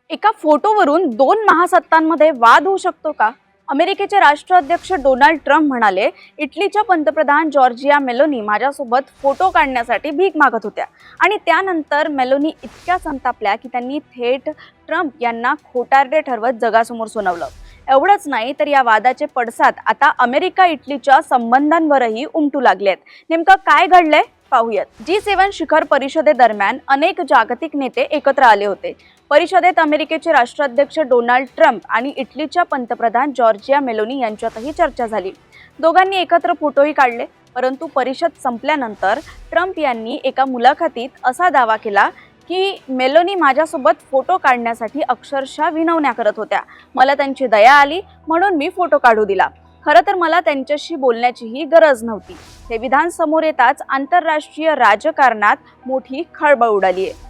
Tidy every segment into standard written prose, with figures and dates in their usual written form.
एका फोटोवरून दोन महासत्तांमध्ये वाद होऊ शकतो का? अमेरिकेचे राष्ट्राध्यक्ष डोनाल्ड ट्रम्प म्हणाले, इटलीच्या पंतप्रधान जॉर्जिया मेलोनी माझ्यासोबत फोटो काढण्यासाठी भीक मागत होत्या आणि त्यानंतर मेलोनी इतक्या संतापल्या की त्यांनी थेट ट्रम्प यांना खोटारडे ठरवत जगासमोर सुनावलं. एवढंच नाही तर या वादाचे पडसाद आता अमेरिका इटलीच्या संबंधांवरही उमटू लागलेत. नेमकं काय घडलंय पाहूयात. G7 शिखर परिषदेदरम्यान अनेक जागतिक नेते एकत्र आले होते. परिषदेत अमेरिकेचे राष्ट्राध्यक्ष डोनाल्ड ट्रम्प आणि इटलीच्या पंतप्रधान जॉर्जिया मेलोनी यांच्यातही चर्चा झाली. दोघांनी एकत्र फोटोही काढले. परंतु परिषद संपल्यानंतर ट्रम्प यांनी एका मुलाखतीत असा दावा केला की मेलोनी माझ्यासोबत फोटो काढण्यासाठी अक्षरशः विनवण्या करत होत्या. मला त्यांची दया आली म्हणून मी फोटो काढू दिला. खरं तर मला त्यांच्याशी बोलण्याचीही गरज नव्हती. हे विधान समोर येताच आंतरराष्ट्रीय राजकारणात मोठी खळबळ उडाली आहे.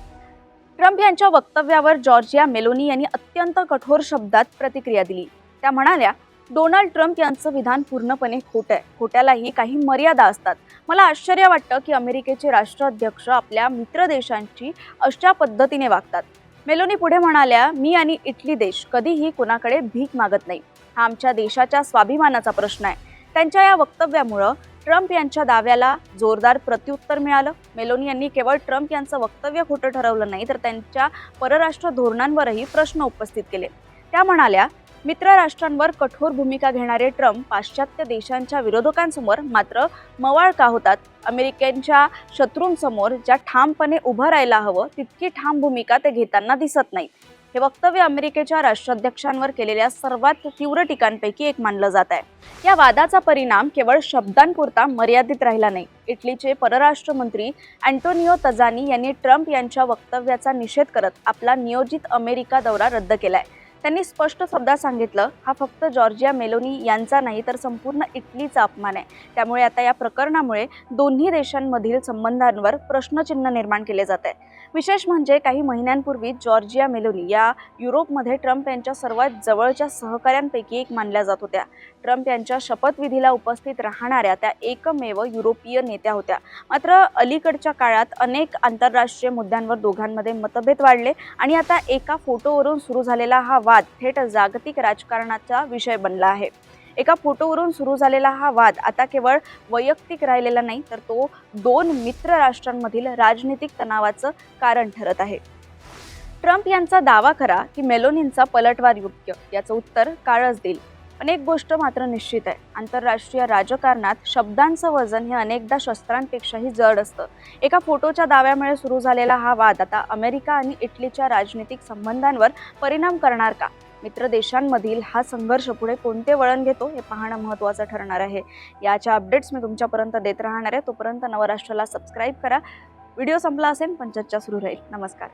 ट्रम्प यांच्या वक्तव्यावर जॉर्जिया मेलोनी यांनी अत्यंत कठोर शब्दात प्रतिक्रिया दिली. त्या म्हणाल्या, डोनाल्ड ट्रम्प यांचं विधान पूर्णपणे खोटं आहे. खोट्यालाही काही मर्यादा असतात. मला आश्चर्य वाटतं की अमेरिकेचे राष्ट्राध्यक्ष आपल्या मित्र देशांची अशा पद्धतीने वागतात. मेलोनी पुढे म्हणाल्या, मी आणि इटली देश कधीही कोणाकडे भीक मागत नाही. हा आमच्या देशाच्या स्वाभिमानाचा प्रश्न आहे. त्यांच्या या वक्तव्यामुळं ट्रम्प यांच्या दाव्याला जोरदार प्रत्युत्तर मिळालं. मेलोनी यांनी केवळ ट्रम्प यांचं वक्तव्य खोटं ठरवलं नाही तर त्यांच्या परराष्ट्र धोरणांवरही प्रश्न उपस्थित केले. त्या म्हणाल्या, मित्र राष्ट्रांवर कठोर भूमिका घेणारे ट्रम्प पाश्चात्य देशांच्या विरोधकांसमोर मात्र मवाळ का होतात? अमेरिकेच्या शत्रूंसमोर ज्या ठामपणे उभं राहायला हवं तितकी ठाम भूमिका ते घेताना दिसत नाहीत. हे वक्तव्य अमेरिकेच्या राष्ट्राध्यक्षांवर केलेल्या सर्वात तीव्र टीकांपैकी एक मानलं जात आहे. या वादाचा परिणाम केवळ शब्दांपुरता मर्यादित राहिला नाही. इटलीचे परराष्ट्र मंत्री अँटोनियो तजानी यांनी ट्रम्प यांच्या वक्तव्याचा निषेध करत आपला नियोजित अमेरिका दौरा रद्द केलाय. त्यांनी स्पष्ट शब्दात सांगितलं, हा फक्त जॉर्जिया मेलोनी यांचा नाही तर संपूर्ण इटलीचा अपमान आहे. त्यामुळे आता या प्रकरणामुळे दोन्ही देशांमधील संबंधांवर प्रश्नचिन्ह निर्माण केले जात आहे. विशेष म्हणजे काही महिन्यांपूर्वी जॉर्जिया मेलोनी या युरोपमध्ये ट्रम्प यांच्या सर्वात जवळच्या सहकाऱ्यांपैकी एक मानल्या जात होत्या. ट्रम्प यांच्या शपथविधीला उपस्थित राहणाऱ्या त्या एकमेव युरोपीय नेत्या होत्या. मात्र अलीकडच्या काळात अनेक आंतरराष्ट्रीय मुद्द्यांवर दोघांमध्ये मतभेद वाढले आणि आता एका फोटोवरून सुरू झालेला हा वाद थेट जागतिक राजकारणाचा विषय बनला आहे. एका फोटोवरून सुरू झालेला हा वाद आता केवळ वैयक्तिक राहिलेला नाही तर तो दोन मित्र राष्ट्रांमधील राजनीतिक तणावाचं कारण ठरत आहे. ट्रम्प यांचा दावा खरा की मेलोनींचा पलटवार योग्य, याचं उत्तर काळच देईल. पण एक गोष्ट मात्र निश्चित आहे, आंतरराष्ट्रीय राजकारणात शब्दांचं वजन हे अनेकदा शस्त्रांपेक्षाही जड असतं. एका फोटोच्या दाव्यामुळे सुरू झालेला हा वाद आता अमेरिका आणि इटलीच्या राजनीतिक संबंधांवर परिणाम करणार का? मित्र देशांमधील हा संघर्ष पुढे कोणते वळण घेतो हे पाहणं महत्त्वाचं ठरणार आहे. याच्या अपडेट्स मी तुमच्यापर्यंत देत राहणार आहे. तोपर्यंत नवराष्ट्राला सबस्क्राईब करा. व्हिडिओ संपला असेल पण चर्चा सुरू राहील. नमस्कार.